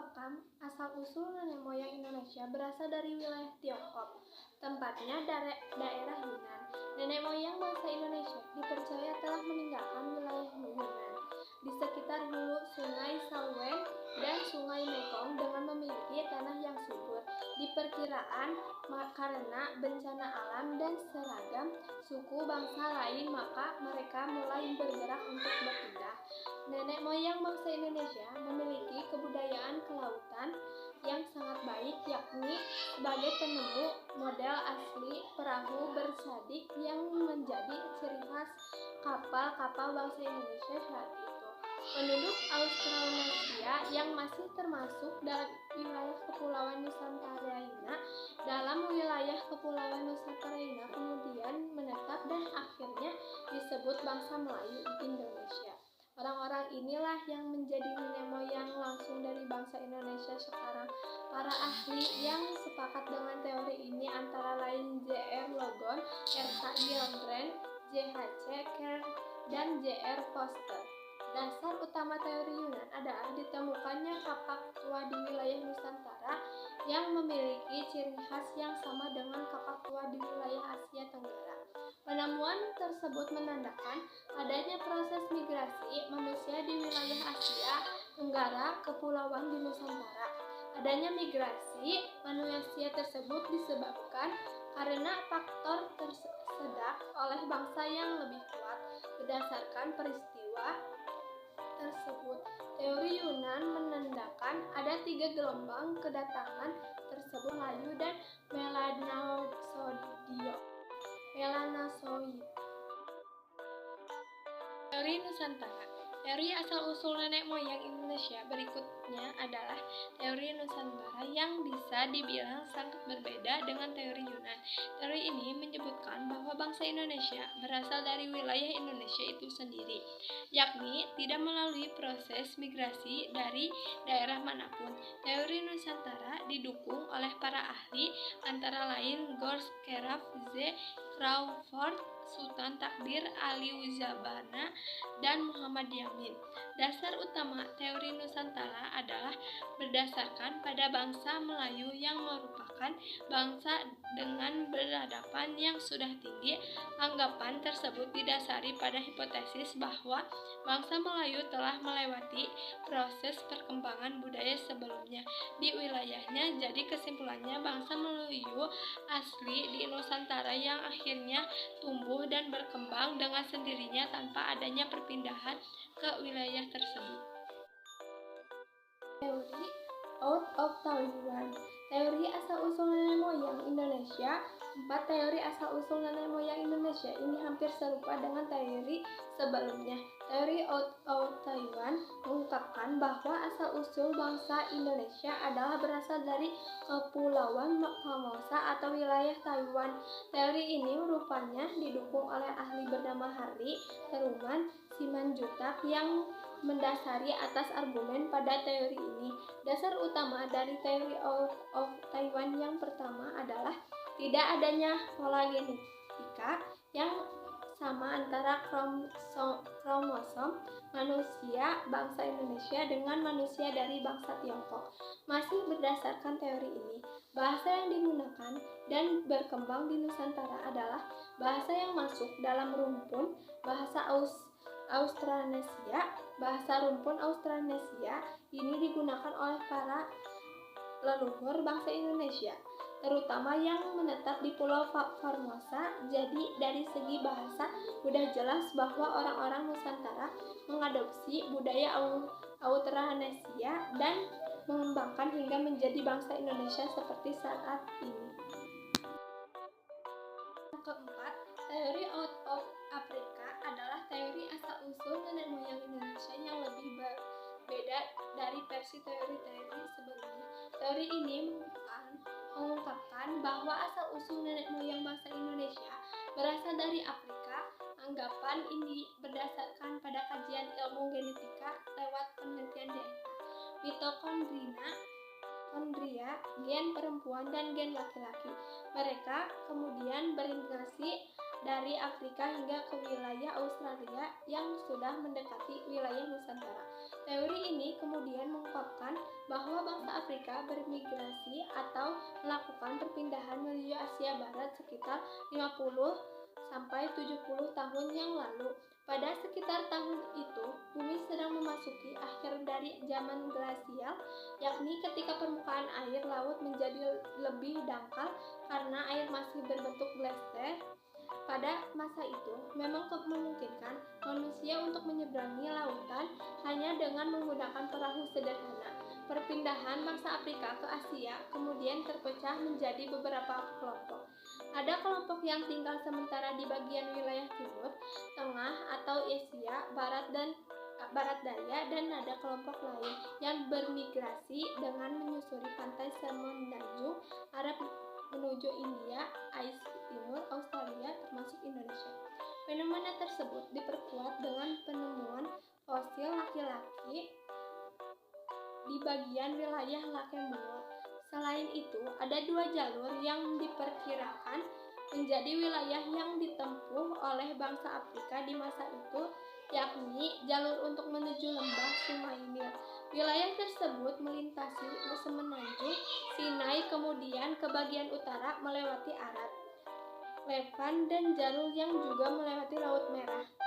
mengungkapkan asal-usul nenek moyang Indonesia berasal dari wilayah Tiongkok, tempatnya daerah Yunan. Nenek moyang bangsa Indonesia dipercaya telah meninggalkan wilayah Yunan di sekitar hulu Sungai Salween dan Sungai Mekong dengan memiliki tanah yang subur. Diperkiraan karena bencana alam dan seragam suku bangsa lain, maka mereka mulai bergerak untuk berpindah. Nenek moyang bangsa Indonesia memiliki kebudayaan kelautan yang sangat baik, yakni sebagai penemu model asli perahu bersadik yang menjadi ciri khas kapal-kapal bangsa Indonesia saat itu. Penduduk Australasia yang masih termasuk dalam wilayah Kepulauan Nusantara kemudian menetap dan akhirnya disebut bangsa Melayu di Indonesia. Orang-orang inilah yang menjadi nenek moyang langsung dari bangsa Indonesia sekarang. Para ahli yang sepakat dengan teori ini antara lain J.R. Logan, R.K. Gillibrand, J.H.C. Kerr, dan J.R. Foster. Dasar utama teori Yunan adalah ditemukannya kapak tua di wilayah Nusantara yang memiliki ciri khas yang sama dengan kapak tua di wilayah Asia Tenggara. Penemuan tersebut menandakan adanya proses migrasi manusia di wilayah Asia Tenggara kepulauan di Nusantara. Adanya migrasi manusia tersebut disebabkan karena faktor tersedak oleh bangsa yang lebih kuat. Berdasarkan peristiwa tersebut, teori Yunan menandakan ada 3 gelombang kedatangan tersebut, Melayu dan Melanosoid. Teori Nusantara. Teori asal-usul nenek moyang Indonesia berikutnya adalah teori Nusantara yang bisa dibilang sangat berbeda dengan teori Yunan. Teori ini menyebutkan bahwa bangsa Indonesia berasal dari wilayah Indonesia itu sendiri, yakni tidak melalui proses migrasi dari daerah manapun. Teori Nusantara didukung oleh para ahli antara lain George Keraf, Z. Crawford, Sultan Takdir, Ali Uzabana, dan Muhammad Yamin. Dasar utama teori Nusantara adalah berdasarkan pada bangsa Melayu yang merupakan bangsa dengan peradaban yang sudah tinggi. Anggapan tersebut didasari pada hipotesis bahwa bangsa Melayu telah melewati proses perkembangan budaya sebelumnya di wilayahnya. Jadi kesimpulannya, bangsa Melayu asli di Nusantara yang akhirnya tumbuh dan berkembang dengan sendirinya tanpa adanya perpindahan ke wilayah tersebut. Teori out of Taiwan. Teori asal-usul nenek moyang Indonesia. 4 teori asal-usul nenek moyang Indonesia ini hampir serupa dengan teori sebelumnya. Teori out of Taiwan mengungkapkan bahwa asal-usul bangsa Indonesia adalah berasal dari Kepulauan Formosa atau wilayah Taiwan. Teori ini rupanya didukung oleh ahli bernama Harry Truman Simanjuntak yang mendasari atas argumen pada teori ini. Dasar utama dari teori out of Taiwan yang pertama adalah tidak adanya pola genetika yang sama antara kromosom manusia bangsa Indonesia dengan manusia dari bangsa Tiongkok. Masih berdasarkan teori ini, bahasa yang digunakan dan berkembang di Nusantara adalah bahasa yang masuk dalam rumpun bahasa Austronesia. Bahasa rumpun Austronesia ini digunakan oleh para leluhur bangsa Indonesia, terutama yang menetap di Pulau Formosa. Jadi dari segi bahasa sudah jelas bahwa orang-orang Nusantara mengadopsi budaya Austronesia dan mengembangkan hingga menjadi bangsa Indonesia seperti saat ini. Yang keempat, teori out of Africa adalah teori asal-usul nenek moyang Indonesia yang lebih berbeda dari versi teori-teori sebelumnya. Teori ini mengungkapkan bahwa asal-usul nenek moyang bangsa Indonesia berasal dari Afrika. Anggapan ini berdasarkan pada kajian ilmu genetika lewat penelitian DNA, mitokondria, gen perempuan dan gen laki-laki. Mereka kemudian bermigrasi dari Afrika hingga ke wilayah Australia yang sudah mendekati wilayah Nusantara. Teori ini kemudian mengungkapkan bahwa bangsa Afrika bermigrasi atau melakukan perpindahan menuju Asia Barat sekitar 50 sampai 70 tahun yang lalu. Pada sekitar tahun itu, bumi sedang memasuki akhir dari zaman glasial, yakni ketika permukaan air laut menjadi lebih dangkal karena air masih berbentuk glaster. Pada masa itu, memang memungkinkan manusia untuk menyeberangi lautan hanya dengan menggunakan perahu sederhana. Perpindahan bangsa Afrika ke Asia kemudian terpecah menjadi beberapa kelompok. Ada kelompok yang tinggal sementara di bagian wilayah timur, tengah atau Asia Barat dan Barat Daya, dan ada kelompok lain yang bermigrasi dengan menyusuri pantai semenanjung Arab menuju India, Asia Timur, Australia, termasuk Indonesia. Fenomena tersebut diperkuat dengan penemuan fosil laki-laki di bagian wilayah Lakemul. Selain itu, ada dua jalur yang diperkirakan menjadi wilayah yang ditempuh oleh bangsa Afrika di masa itu, yakni jalur untuk menuju lembah Sungai Nil. Wilayah tersebut melintasi semenanjung Sinai, kemudian ke bagian utara melewati Arab, Levant, dan jalur yang juga melewati Laut Merah.